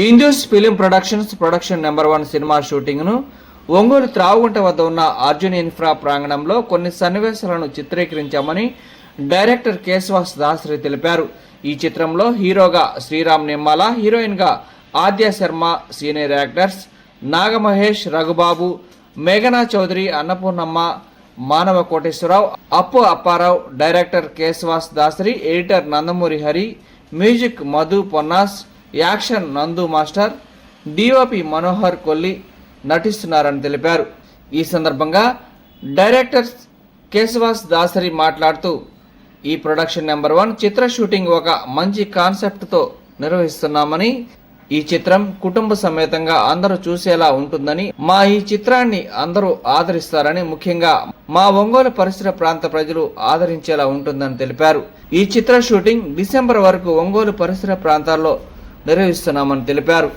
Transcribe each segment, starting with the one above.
Indu's film production number 1 cinema షూటింగ్ను ఒంగోలు త్రావుగుంట వద్ద ఉన్న అర్జున్ ఇన్ఫ్రా ప్రాంగణంలో కొన్ని సన్నివేశాలను చిత్రీకరించామని డైరెక్టర్ కేశవాస్ దాసరి తెలిపారు. ఈ చిత్రంలో హీరోగా శ్రీరామ్ నిమ్మాల, హీరోయిన్గా ఆద్య శర్మ, సీనియర్ యాక్టర్స్ నాగమహేష్, రఘుబాబు, మేఘనా Chowdary, Annapurnamma, Manava Koteswararao, Appu Apparao, director Keshavas Dasari, editor Nandamuri Hari, music Madhu Ponnas, action Nandu master, DOP Manohar Kolli నటిస్తున్నారని తెలిపారు. ఈ సందర్భంగా డైరెక్టర్ కేశవాస్ దాసరి మాట్లాడుతూ ఈ ప్రొడక్షన్ నెంబర్ 1 చిత్ర షూటింగ్ ఒక మంచి కాన్సెప్ట్తో నిర్వహిస్తున్నామని, ఈ చిత్రం కుటుంబ సమేతంగా అందరూ చూసేలా ఉంటుందని, మా ఈ చిత్రాన్ని అందరూ ఆదరిస్తారని, ముఖ్యంగా మా ఒంగోలు పరిసర ప్రాంత ప్రజలు ఆదరించేలా ఉంటుందని తెలిపారు. ఈ చిత్ర షూటింగ్ డిసెంబర్ వరకు ఒంగోలు పరిసర ప్రాంతాల్లో నిర్వహిస్తున్నామని తెలిపారు.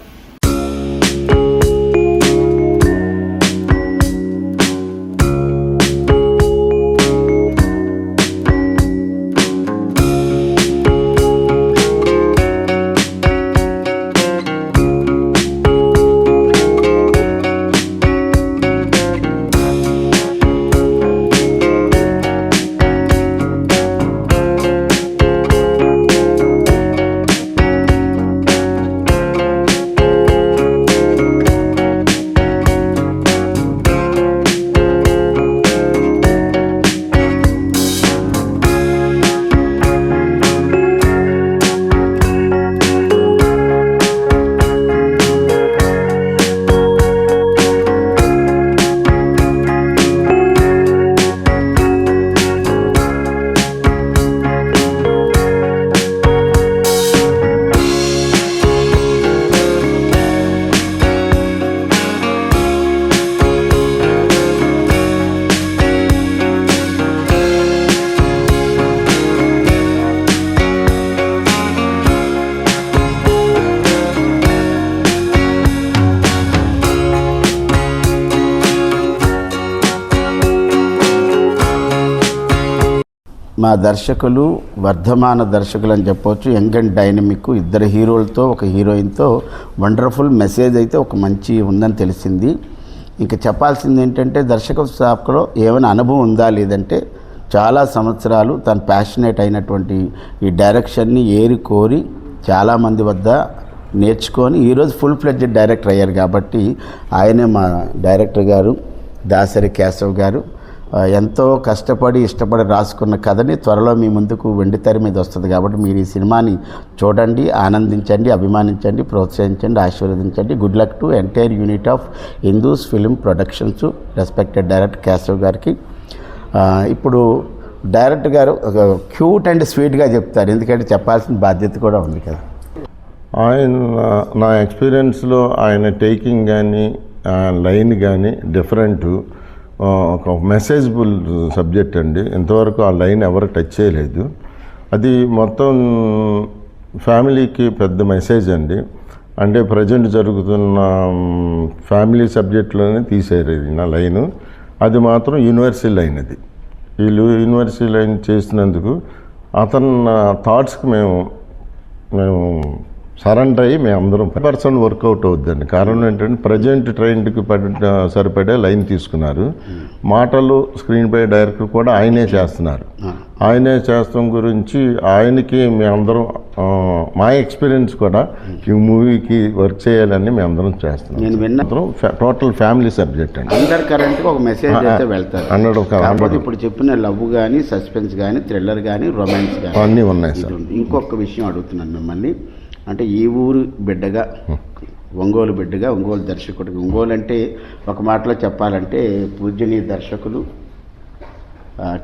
మా దర్శకులు వర్ధమాన దర్శకులు అని చెప్పవచ్చు. యంగ్ అండ్ డైనమిక్, ఇద్దరు హీరోలతో ఒక హీరోయిన్తో వండర్ఫుల్ మెసేజ్ అయితే ఒక మంచి ఉందని తెలిసింది. ఇంకా చెప్పాల్సింది ఏంటంటే, దర్శక శాఖలో ఏమైనా అనుభవం ఉందా లేదంటే, చాలా సంవత్సరాలు తను ప్యాషనేట్ అయినటువంటి ఈ డైరెక్షన్ని కోరి చాలామంది వద్ద నేర్చుకొని ఈరోజు ఫుల్ ఫ్లెడ్జెడ్ డైరెక్టర్ అయ్యారు. కాబట్టి ఆయనే మా డైరెక్టర్ గారు దాసరి కేశవ్ గారు ఎంతో కష్టపడి ఇష్టపడి రాసుకున్న కథని త్వరలో మీ ముందుకు వెండితెర మీద వస్తుంది. కాబట్టి మీరు ఈ సినిమాని చూడండి, ఆనందించండి, అభిమానించండి, ప్రోత్సహించండి, ఆశీర్వదించండి. Good luck to entire unit of Hindus film productions, respected director Keshav గారికి. ఇప్పుడు డైరెక్టర్ గారు క్యూట్ అండ్ స్వీట్గా చెప్తారు, ఎందుకంటే చెప్పాల్సిన బాధ్యత కూడా ఉంది కదా. నా ఎక్స్పీరియన్స్లో ఆయన టేకింగ్ కానీ లైన్ కానీ డిఫరెంట్, ఒక మెసేజబుల్ సబ్జెక్ట్ అండి. ఇంతవరకు ఆ లైన్ ఎవరు టచ్ చేయలేదు. అది మొత్తం ఫ్యామిలీకి పెద్ద మెసేజ్ అండి. అంటే ప్రజెంట్ జరుగుతున్న ఫ్యామిలీ సబ్జెక్ట్లోనే తీసేది నా లైను. అది మాత్రం యూనివర్సల్ లైన్. అది వీళ్ళు యూనివర్సల్ లైన్ చేసినందుకు అతని థాట్స్కి మేము సరెండర్ అయ్యి మేమందరం 100% వర్కౌట్ అవుద్దండి. కారణం ఏంటంటే, ప్రజెంట్ ట్రెండ్కి సరిపడే లైన్ తీసుకున్నారు. మాటలు స్క్రీన్ పై డైరెక్టర్ కూడా ఆయనే చేస్తున్నారు. ఆయనే చేస్తాం గురించి ఆయనకి మేమందరం మా ఎక్స్పీరియన్స్ కూడా ఈ మూవీకి వర్క్ చేయాలని మేమందరం చేస్తున్నాం. టోటల్ ఫ్యామిలీ సబ్జెక్ట్ అండి. అండర్ కరెంట్ ఒక మెసేజ్ అయితే వెళ్తారు. ఇప్పుడు చెప్పిన లవ్ కానీ, సస్పెన్స్ కానీ, థ్రిల్లర్ కానీ, రొమాన్స్ కానీ అన్నీ ఉన్నాయి సార్. ఇంకొక విషయం అడుగుతున్నాను మిమ్మల్ని. అంటే ఈ ఊరు బిడ్డగా, ఒంగోలు బిడ్డగా, ఒంగోలు దర్శకుడిగా, ఒంగోలు అంటే ఒక మాటలో చెప్పాలంటే పూజనీయ దర్శకులు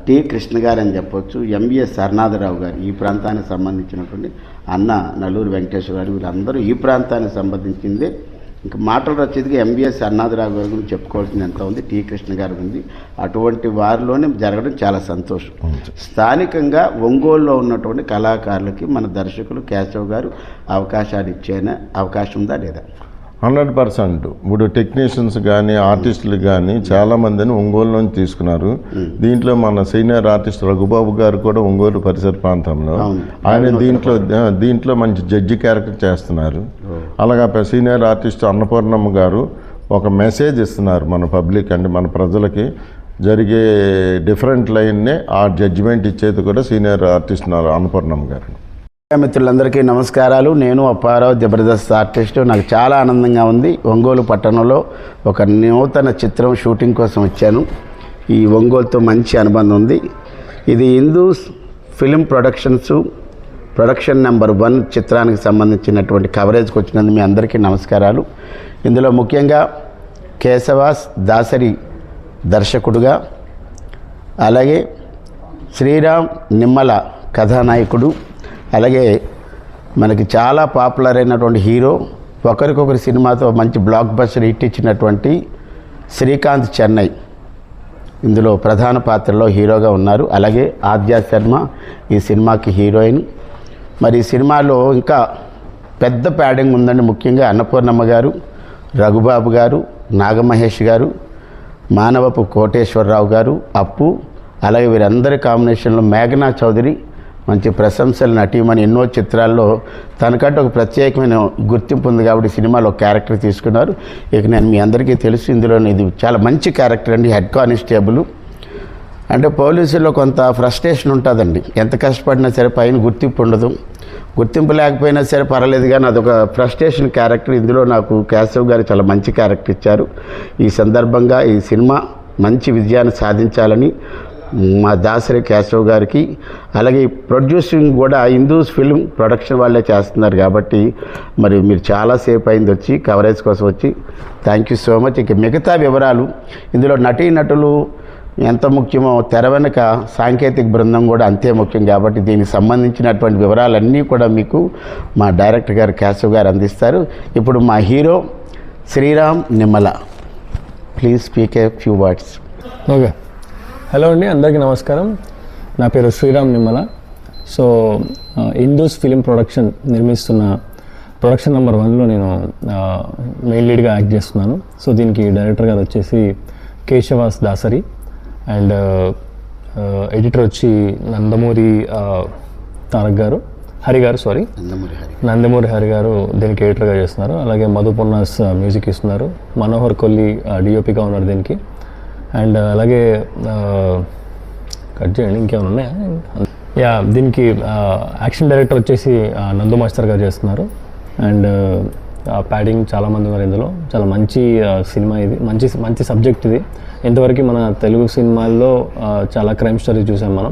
టి కృష్ణ గారు అని చెప్పొచ్చు, ఎంవిఎస్ అరుణాథరావు గారు, ఈ ప్రాంతానికి సంబంధించినటువంటి అన్న నల్లూరు వెంకటేశ్వర గారు, వీళ్ళందరూ ఈ ప్రాంతానికి సంబంధించిందే. ఇంకా మాటలు రచయితగా ఎంవిఎస్ అరుణాథరావు గారి గురించి చెప్పుకోవాల్సింది ఎంత ఉంది, టి కృష్ణ గారు ఉంది. అటువంటి వారిలోనే జరగడం చాలా సంతోషం. స్థానికంగా ఒంగోలులో ఉన్నటువంటి కళాకారులకి మన దర్శకులు కేశవ్ గారు అవకాశాలు ఇచ్చేనా అవకాశం ఉందా లేదా? 100%. ఇప్పుడు టెక్నీషియన్స్ కానీ ఆర్టిస్టులు కానీ చాలామందిని ఒంగోలులోంచి తీసుకున్నారు. దీంట్లో మన సీనియర్ ఆర్టిస్ట్ రఘుబాబు గారు కూడా ఒంగోలు పరిసర ప్రాంతంలో ఆయన దీంట్లో మంచి జడ్జి క్యారెక్టర్ చేస్తున్నారు. అలాగా సీనియర్ ఆర్టిస్ట్ అన్నపూర్ణమ్మ గారు ఒక మెసేజ్ ఇస్తున్నారు మన పబ్లిక్, అంటే మన ప్రజలకి జరిగే డిఫరెంట్ లైన్నే ఆ జడ్జిమెంట్ ఇచ్చేది కూడా సీనియర్ ఆర్టిస్ట్ అన్నపూర్ణమ్మ గారు. మిత్రులందరికీ నమస్కారాలు. నేను అప్పారావు, జబర్దస్త్ ఆర్టిస్టు. నాకు చాలా ఆనందంగా ఉంది. ఒంగోలు పట్టణంలో ఒక నూతన చిత్రం షూటింగ్ కోసం వచ్చాను. ఈ ఒంగోలుతో మంచి అనుబంధం ఉంది. ఇది హిందూస్ ఫిలిం ప్రొడక్షన్ నెంబర్ 1 చిత్రానికి సంబంధించినటువంటి కవరేజ్కి వచ్చినందుకు మీ అందరికీ నమస్కారాలు. ఇందులో ముఖ్యంగా కేశవాస్ దాసరి దర్శకుడుగా, అలాగే శ్రీరామ్ నిమ్మల కథానాయకుడు, అలాగే మనకి చాలా పాపులర్ అయినటువంటి హీరో, ఒకరికొకరి సినిమాతో మంచి బ్లాక్ బస్టర్ హిట్ ఇచ్చినటువంటి శ్రీకాంత్ చెన్నై ఇందులో ప్రధాన పాత్రలో హీరోగా ఉన్నారు. అలాగే ఆద్య శర్మ ఈ సినిమాకి హీరోయిన్. మరి ఈ సినిమాలో ఇంకా పెద్ద ప్యాడింగ్ ఉందండి. ముఖ్యంగా అన్నపూర్ణమ్మ గారు, రఘుబాబు గారు, నాగమహేష్ గారు, మానవపు కోటేశ్వరరావు గారు, అప్పు, అలాగే వీరందరి కాంబినేషన్లో మేఘనా చౌదరి మంచి ప్రశంసలు నటీమని ఎన్నో చిత్రాల్లో తనకంటే ఒక ప్రత్యేకమైన గుర్తింపు ఉంది కాబట్టి సినిమాలో క్యారెక్టర్ తీసుకున్నారు. ఇక నేను మీ అందరికీ తెలుసు, ఇందులో ఇది చాలా మంచి క్యారెక్టర్ అండి. హెడ్ కానిస్టేబుల్ అంటే పోలీసుల్లో కొంత ఫ్రస్ట్రేషన్ ఉంటుందండి. ఎంత కష్టపడినా సరే పైన గుర్తింపు ఉండదు. గుర్తింపు లేకపోయినా సరే పర్వాలేదు, కానీ అదొక ఫ్రస్ట్రేషన్ క్యారెక్టర్. ఇందులో నాకు కేశవ్ గారు చాలా మంచి క్యారెక్టర్ ఇచ్చారు. ఈ సందర్భంగా ఈ సినిమా మంచి విజయాన్ని సాధించాలని మా దాసరి కేశవ్ గారికి, అలాగే ప్రొడ్యూసింగ్ కూడా హిందూస్ ఫిల్మ్ ప్రొడక్షన్ వాళ్ళే చేస్తున్నారు కాబట్టి మరి మీరు చాలాసేపు అయింది వచ్చి కవరేజ్ కోసం వచ్చి. Thank you so much. ఇక మిగతా వివరాలు ఇందులో నటీనటులు ఎంత ముఖ్యమో తెర వెనుక సాంకేతిక బృందం కూడా అంతే ముఖ్యం కాబట్టి దీనికి సంబంధించినటువంటి వివరాలన్నీ కూడా మీకు మా డైరెక్టర్ గారు కేశవ్ గారు అందిస్తారు. ఇప్పుడు మా hero Sriram Nimmala, please speak a few words. Okay, hello అండి, అందరికీ నమస్కారం. నా పేరు Sriram Nimmala. So Hindus film production నిర్మిస్తున్న ప్రొడక్షన్ నెంబర్ 1లో నేను మెయిన్ లీడ్గా యాక్ట్ చేస్తున్నాను. సో దీనికి డైరెక్టర్ గారు వచ్చేసి కేశవాస్ దాసరి అండ్ ఎడిటర్ వచ్చి నందమూరి తారక్ గారు, నందమూరి హరి గారు దీనికి ఎడిటర్గా చేస్తున్నారు. అలాగే మధు పొన్నాస్ మ్యూజిక్ ఇస్తున్నారు. మనోహర్ కొల్లి డిఓపిగా ఉన్నారు దీనికి. అండ్ అలాగే కట్ చేయండి, ఇంకేమైనా ఉన్నాయా? దీనికి యాక్షన్ డైరెక్టర్ వచ్చేసి నందు మాస్టర్ గారు చేస్తున్నారు. అండ్ ప్యాడింగ్ చాలామంది ఉన్నారు ఇందులో. చాలా మంచి సినిమా ఇది, మంచి సబ్జెక్ట్ ఇది. ఇంతవరకు మన తెలుగు సినిమాల్లో చాలా క్రైమ్ స్టోరీస్ చూసాం మనం.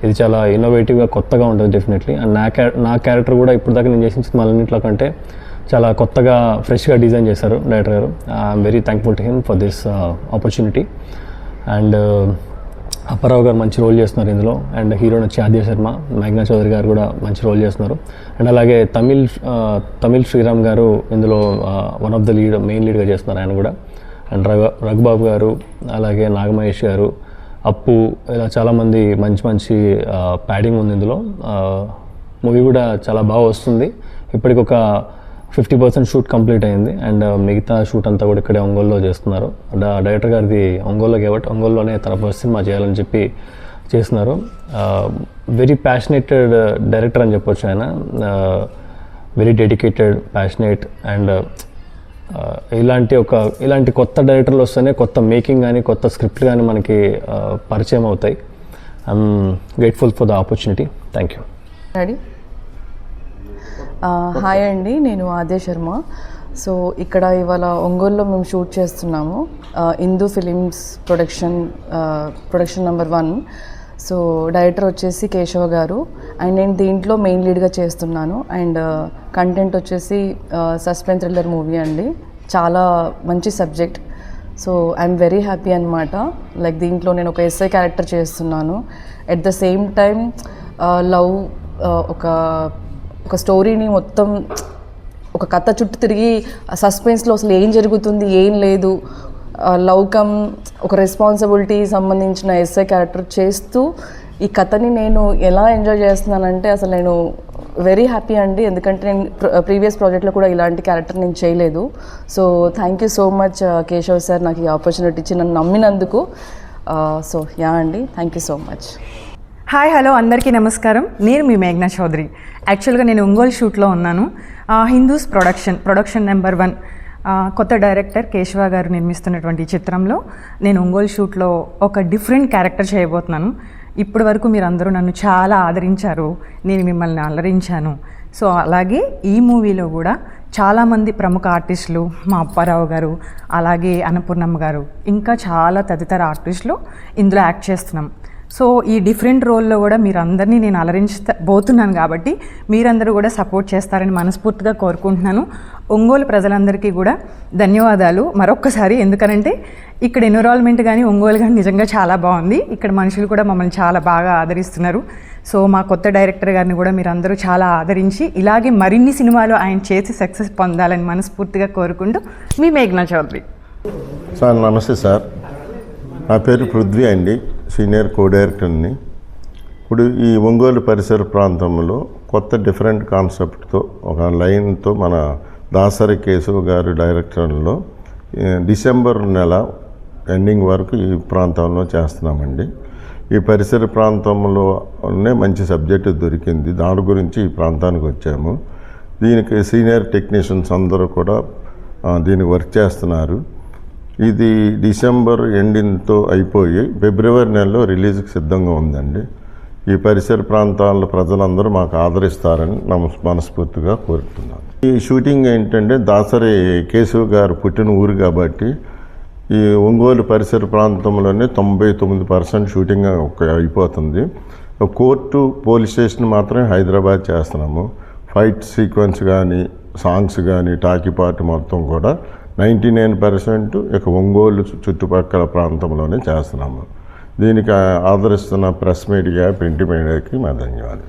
ఇది చాలా ఇన్నోవేటివ్గా కొత్తగా ఉంటుంది డెఫినెట్లీ. అండ్ నా క్యారెక్టర్ కూడా ఇప్పుడు దాకా నేను చేసిన సినిమాలన్నింటిలో కంటే చాలా కొత్తగా ఫ్రెష్గా డిజైన్ చేశారు డైరెక్టర్ గారు. I'm very thankful to him for this opportunity. And Apparao గారు మంచి రోల్ చేస్తున్నారు ఇందులో. అండ్ హీరోయిన్ వచ్చి ఆద్య శర్మ, మేఘనా చౌదరి గారు కూడా మంచి రోల్ చేస్తున్నారు. అండ్ అలాగే తమిళ్ శ్రీరామ్ గారు ఇందులో వన్ ఆఫ్ ద మెయిన్ లీడ్గా చేస్తున్నారు ఆయన కూడా. అండ్ రఘుబాబు గారు, అలాగే నాగమహేష్ గారు, అప్పు, ఇలా చాలామంది మంచి ప్యాడింగ్ ఉంది ఇందులో. మూవీ కూడా చాలా బాగా వస్తుంది. ఇప్పటికి ఒక 50% షూట్ కంప్లీట్ అయింది. అండ్ మిగతా షూట్ అంతా కూడా ఇక్కడే ఒంగోలులో చేస్తున్నారు. డైరెక్టర్ గారిది ఒంగోలులో కాబట్టి ఒంగోలులోనే తన ఫస్ట్ సినిమా చేయాలని చెప్పి చేస్తున్నారు. వెరీ ప్యాషనేటెడ్ డైరెక్టర్ అని చెప్పొచ్చు ఆయన. Very dedicated, passionate. అండ్ ఇలాంటి కొత్త డైరెక్టర్లు వస్తేనే కొత్త మేకింగ్ కానీ కొత్త స్క్రిప్ట్ కానీ మనకి పరిచయం అవుతాయి. I'm grateful for the opportunity. Thank you. Hi అండి, నేను ఆద్య శర్మ. సో ఇక్కడ ఇవాళ ఒంగోలులో మేము షూట్ చేస్తున్నాము Hindu films production number 1. So director వచ్చేసి కేశవ గారు అండ్ నేను దీంట్లో మెయిన్ లీడ్గా చేస్తున్నాను. అండ్ కంటెంట్ వచ్చేసి సస్పెన్స్ థ్రిల్లర్ మూవీ అండి. చాలా మంచి subject. So I'm very happy అనమాట. లైక్ దీంట్లో నేను ఒక ఎస్ఐ క్యారెక్టర్ చేస్తున్నాను. At the same time love, ఒక స్టోరీని మొత్తం ఒక కథ చుట్టూ తిరిగి సస్పెన్స్లో అసలు ఏం జరుగుతుంది, ఏం లేదు, లవ్ కమ్ ఒక రెస్పాన్సిబిలిటీ సంబంధించిన ఎస్ఐ క్యారెక్టర్ చేస్తూ ఈ కథని నేను ఎలా ఎంజాయ్ చేస్తున్నానంటే అసలు నేను వెరీ హ్యాపీ అండి, ఎందుకంటే నేను ప్రీవియస్ ప్రాజెక్ట్లో కూడా ఇలాంటి క్యారెక్టర్ నేను చేయలేదు. So thank you so much Keshav sir నాకు ఈ ఆపర్చునిటీ ఇచ్చి నన్ను నమ్మినందుకు. సో యా అండి, thank you so much. Hi hello అందరికీ నమస్కారం. నేను మీ మేఘ్నా చౌదరి. యాక్చువల్గా నేను ఒంగోలు షూట్లో ఉన్నాను. హిందూస్ ప్రొడక్షన్ నెంబర్ 1 కొత్త డైరెక్టర్ కేశవ గారు నిర్మిస్తున్నటువంటి ఈ చిత్రంలో నేను ఒంగోలు షూట్లో ఒక డిఫరెంట్ క్యారెక్టర్ చేయబోతున్నాను. ఇప్పటి వరకు మీరు అందరూ నన్ను చాలా ఆదరించారు, నేను మిమ్మల్ని అలరించాను. సో అలాగే ఈ మూవీలో కూడా చాలామంది ప్రముఖ ఆర్టిస్టులు, మా అప్పారావు గారు, అలాగే అన్నపూర్ణమ్మ గారు, ఇంకా చాలా తదితర ఆర్టిస్టులు ఇందులో యాక్ట్ చేస్తున్నాం. సో ఈ డిఫరెంట్ రోల్లో కూడా మీరందరినీ నేను అలరించబోతున్నాను కాబట్టి మీరందరూ కూడా సపోర్ట్ చేస్తారని మనస్ఫూర్తిగా కోరుకుంటున్నాను. ఒంగోలు ప్రజలందరికీ కూడా ధన్యవాదాలు మరొక్కసారి. ఎందుకనంటే ఇక్కడ ఎన్విరాన్మెంట్ కానీ ఒంగోలు కానీ నిజంగా చాలా బాగుంది. ఇక్కడ మనుషులు కూడా మమ్మల్ని చాలా బాగా ఆదరిస్తున్నారు. సో మా కొత్త డైరెక్టర్ గారిని కూడా మీరందరూ చాలా ఆదరించి ఇలాగే మరిన్ని సినిమాలు ఆయన చేసి సక్సెస్ పొందాలని మనస్ఫూర్తిగా కోరుకుంటూ మీ మేఘ్నా చౌదరి. సార్ నమస్తే సార్, నా పేరు పృథ్వీ అండి, సీనియర్ కో డైరెక్టర్ని. ఇప్పుడు ఈ ఒంగోలు పరిసర ప్రాంతంలో కొత్త డిఫరెంట్ కాన్సెప్ట్తో ఒక లైన్తో మన దాసరి కేశవ్ గారి డైరెక్షన్లో డిసెంబర్ నెల ఎండింగ్ వరకు ఈ ప్రాంతంలో చేస్తున్నామండి. ఈ పరిసర ప్రాంతంలోనే మంచి సబ్జెక్టు దొరికింది, దాని గురించి ఈ ప్రాంతానికి వచ్చాము. దీనికి సీనియర్ టెక్నీషియన్స్ అందరూ కూడా దీనికి వర్క్ చేస్తున్నారు. ఇది డిసెంబర్ ఎండింగ్తో అయిపోయి ఫిబ్రవరి నెలలో రిలీజ్కి సిద్ధంగా ఉందండి. ఈ పరిసర ప్రాంతాల ప్రజలందరూ మాకు ఆదరిస్తారని మనస్ఫూర్తిగా కోరుతున్నాను. ఈ షూటింగ్ ఏంటంటే దాసరి కేశవ్ గారు పుట్టిన ఊరు కాబట్టి ఈ ఒంగోలు పరిసర ప్రాంతంలోనే 99% షూటింగ్ అయిపోతుంది. కోర్టు పోలీస్ స్టేషన్ మాత్రమే హైదరాబాద్ చేస్తున్నాము. ఫైట్ సీక్వెన్స్ కానీ సాంగ్స్ కానీ టాకీ పార్ట్ మొత్తం కూడా 99% ఇక ఒంగోలు చుట్టుపక్కల ప్రాంతంలోనే చేస్తున్నాము. దీనికి ఆదరిస్తున్న ప్రెస్ మీడియా, ప్రింట్ మీడియాకి మా ధన్యవాదాలు.